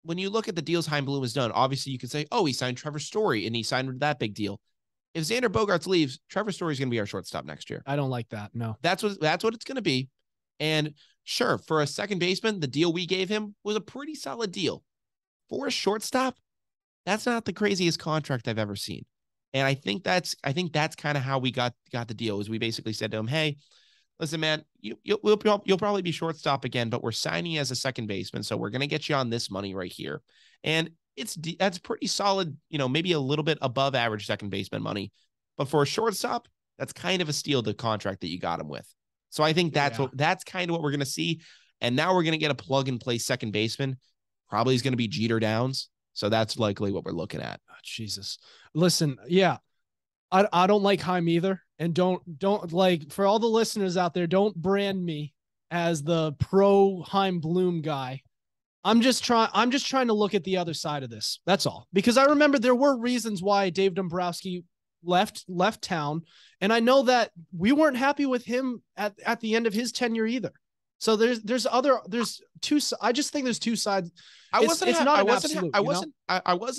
when you look at the deals Chaim Bloom has done, obviously you can say, oh, he signed Trevor Story and he signed that big deal. If Xander Bogaerts leaves, Trevor Story is going to be our shortstop next year. I don't like that. No, that's what it's going to be. And sure, for a second baseman, the deal we gave him was a pretty solid deal. For a shortstop, that's not the craziest contract I've ever seen. And I think that's kind of how we got the deal. Is we basically said to him, hey, listen, man, you'll probably be shortstop again, but we're signing you as a second baseman, so we're going to get you on this money right here. And that's pretty solid, maybe a little bit above average second baseman money. But for a shortstop, that's kind of a steal, the contract that you got him with. So I think that's kind of what we're going to see. And now we're going to get a plug and play second baseman. Probably is going to be Jeter Downs. So that's likely what we're looking at. Oh, Jesus. Listen, yeah, I don't like Chaim either. And don't like, for all the listeners out there, don't brand me as the pro Chaim Bloom guy. I'm just trying to look at the other side of this. That's all. Because I remember there were reasons why Dave Dombrowski left town. And I know that we weren't happy with him at the end of his tenure either. So there's two. I just think there's two sides. I wasn't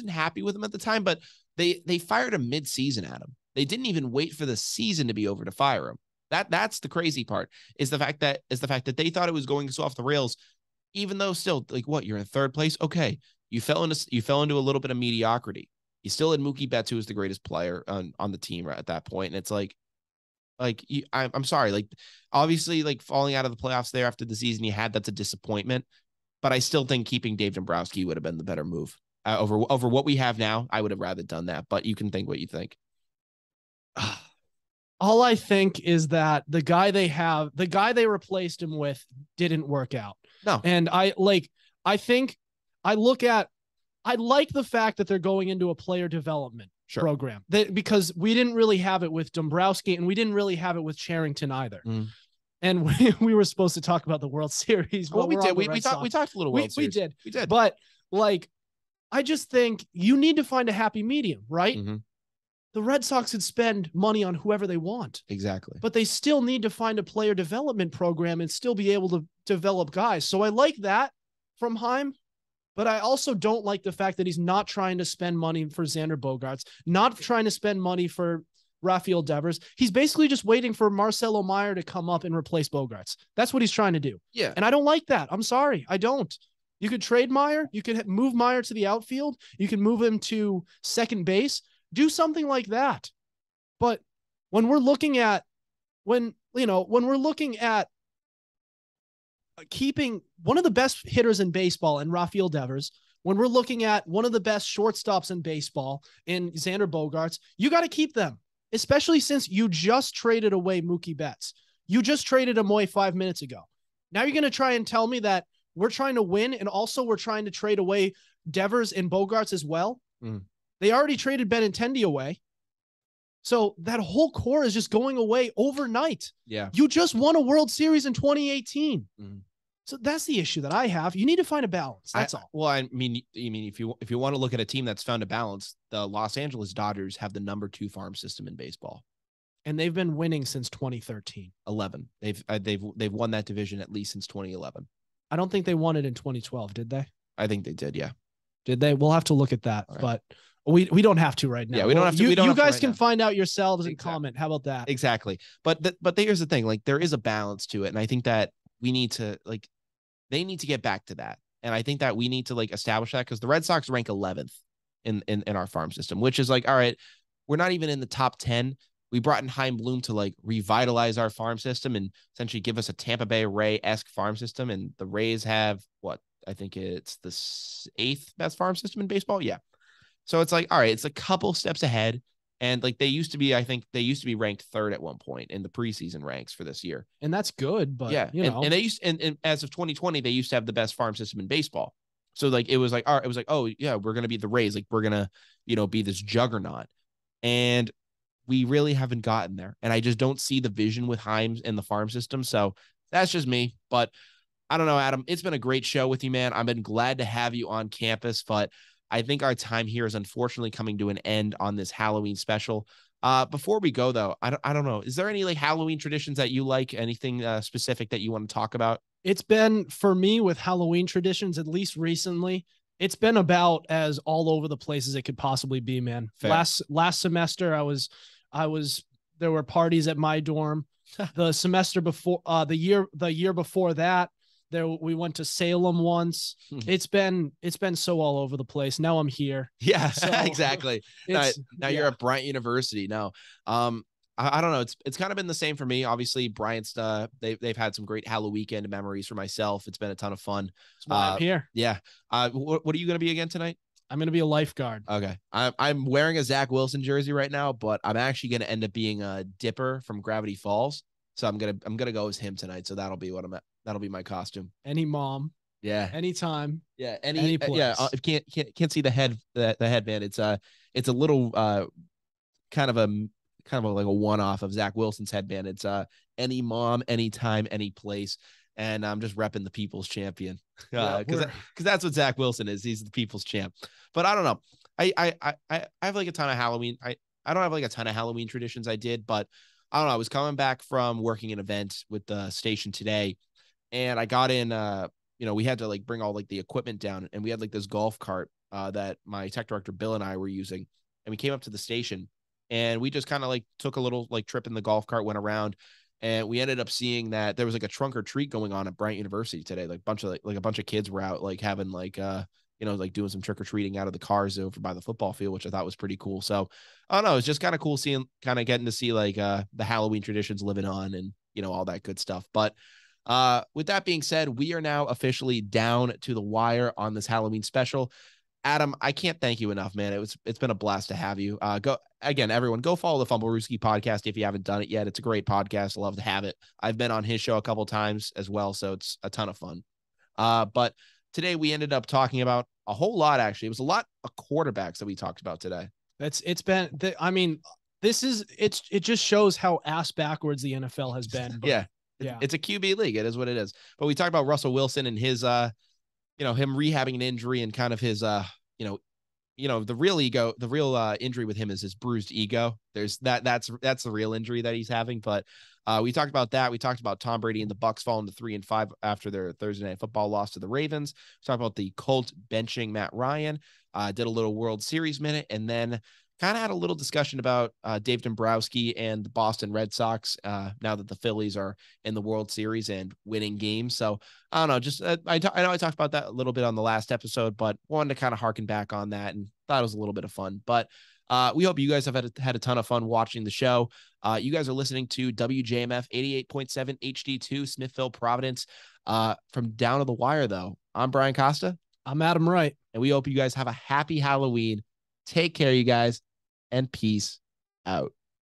happy with him at the time, but they fired him mid-season at him. They didn't even wait for the season to be over to fire him. That's the crazy part, is the fact that they thought it was going so off the rails, even though still, like, what, you're in third place. Okay. You fell into a little bit of mediocrity. You still had Mookie Betts, who was the greatest player on the team right at that point. And it's I'm sorry, like, obviously, like, falling out of the playoffs there after the season you had, that's a disappointment, but I still think keeping Dave Dombrowski would have been the better move over what we have now. I would have rather done that, but you can think what you think. All I think is that the guy they replaced him with didn't work out. No. And I like the fact that they're going into a player development program because we didn't really have it with Dombrowski and we didn't really have it with Cherington either. And we were supposed to talk about the World Series. But we did. We talked a little World Series. We did. But like, I just think you need to find a happy medium, right? Mm-hmm. The Red Sox could spend money on whoever they want. Exactly. But they still need to find a player development program and still be able to develop guys. So I like that from Heim, but I also don't like the fact that he's not trying to spend money for Xander Bogaerts, not trying to spend money for Rafael Devers. He's basically just waiting for Marcelo Meyer to come up and replace Bogaerts. That's what he's trying to do. Yeah. And I don't like that. I'm sorry. I don't. You could trade Meyer. You could move Meyer to the outfield. You can move him to second base. Do something like that. But when we're looking at keeping one of the best hitters in baseball in Rafael Devers, when we're looking at one of the best shortstops in baseball in Xander Bogaerts, you got to keep them, especially since you just traded away Mookie Betts. You just traded him away 5 minutes ago. Now you're going to try and tell me that we're trying to win and also we're trying to trade away Devers and Bogaerts as well. Mm. They already traded Benintendi away. So that whole core is just going away overnight. Yeah. You just won a World Series in 2018. Mm. So that's the issue that I have. You need to find a balance. That's all. Well, I mean, if you want to look at a team that's found a balance, the Los Angeles Dodgers have the number 2 farm system in baseball. And they've been winning since 2013. 11. They've won that division at least since 2011. I don't think they won it in 2012, did they? I think they did, yeah. Did they? We'll have to look at that, right. But we don't have to right now. Yeah, we don't have to. You guys can find out yourselves and comment. How about that? Exactly. But here's the thing, like there is a balance to it. And I think that we need to they need to get back to that. And I think that we need to establish that because the Red Sox rank 11th in our farm system, which is all right, we're not even in the top 10. We brought in Chaim Bloom to revitalize our farm system and essentially give us a Tampa Bay Ray-esque farm system. And the Rays have I think it's the 8th best farm system in baseball. Yeah. So it's all right, it's a couple steps ahead. And they used to be ranked 3rd at one point in the preseason ranks for this year. And that's good, but yeah. And they used, and as of 2020, they used to have the best farm system in baseball. So it was all right, it was oh yeah, we're going to be the Rays. We're going to, be this juggernaut. And we really haven't gotten there. And I just don't see the vision with Himes and the farm system. So that's just me, but I don't know, Adam, it's been a great show with you, man. I've been glad to have you on campus, but I think our time here is unfortunately coming to an end on this Halloween special. Before we go though, I don't know. Is there any Halloween traditions that you like? Anything specific that you want to talk about? It's been for me with Halloween traditions, at least recently, it's been about as all over the place as it could possibly be, man. Fair. Last semester, there were parties at my dorm. The semester before, the year before that, we went to Salem once. It's been so all over the place. Now I'm here. Yeah, so exactly. Now you're at Bryant University. No, I don't know. It's kind of been the same for me. Obviously, Bryant's they've had some great Halloween weekend memories for myself. It's been a ton of fun. That's why I'm here. Yeah. What are you going to be again tonight? I'm going to be a lifeguard. Okay. I'm wearing a Zach Wilson jersey right now, but I'm actually going to end up being a Dipper from Gravity Falls. So I'm gonna go as him tonight. So that'll be that'll be my costume. Any mom. Yeah. Anytime. Yeah. Any place. Yeah. If can't see the headband. It's a little kind of like a one-off of Zach Wilson's headband. It's any mom, anytime, any place. And I'm just repping the people's champion. Because that's what Zach Wilson is. He's the people's champ. But I don't know. I have a ton of Halloween. I don't have a ton of Halloween traditions I did, but I don't know. I was coming back from working an event with the station today, and I got in, we had to bring all the equipment down, and we had this golf cart that my tech director, Bill, and I were using. And we came up to the station, and we just kind of took a little trip in the golf cart, went around, and we ended up seeing that there was a trunk or treat going on at Bryant University today. A bunch of kids were out having doing some trick or treating out of the cars over by the football field, which I thought was pretty cool. So I don't know. It's just kind of cool getting to see the Halloween traditions living on and, all that good stuff. But with that being said, we are now officially down to the wire on this Halloween special. Adam, I can't thank you enough, man. It's been a blast to have you. Everyone go follow the Fumblerooski podcast if you haven't done it yet. It's a great podcast. I love to have it. I've been on his show a couple times as well, so it's a ton of fun. But today we ended up talking about a whole lot. Actually, it was a lot of quarterbacks that we talked about today. It just shows how ass backwards the NFL has been. Yeah. Yeah. It's a QB league. It is what it is. But we talked about Russell Wilson and his, him rehabbing an injury and kind of his, the real injury with him is his bruised ego. There's that's the real injury that he's having. But we talked about that. We talked about Tom Brady and the Bucs falling to 3-5 after their Thursday Night Football loss to the Ravens. We talked about the Colts benching Matt Ryan. Did a little World Series minute, and then kind of had a little discussion about Dave Dombrowski and the Boston Red Sox now that the Phillies are in the World Series and winning games. So I don't know, just I know I talked about that a little bit on the last episode, but wanted to kind of harken back on that and thought it was a little bit of fun. But we hope you guys have had a ton of fun watching the show. You guys are listening to WJMF 88.7 HD2 Smithville, Providence. From Down to the Wire, though, I'm Brian Costa. I'm Adam Wright. And we hope you guys have a happy Halloween. Take care, you guys, and peace out.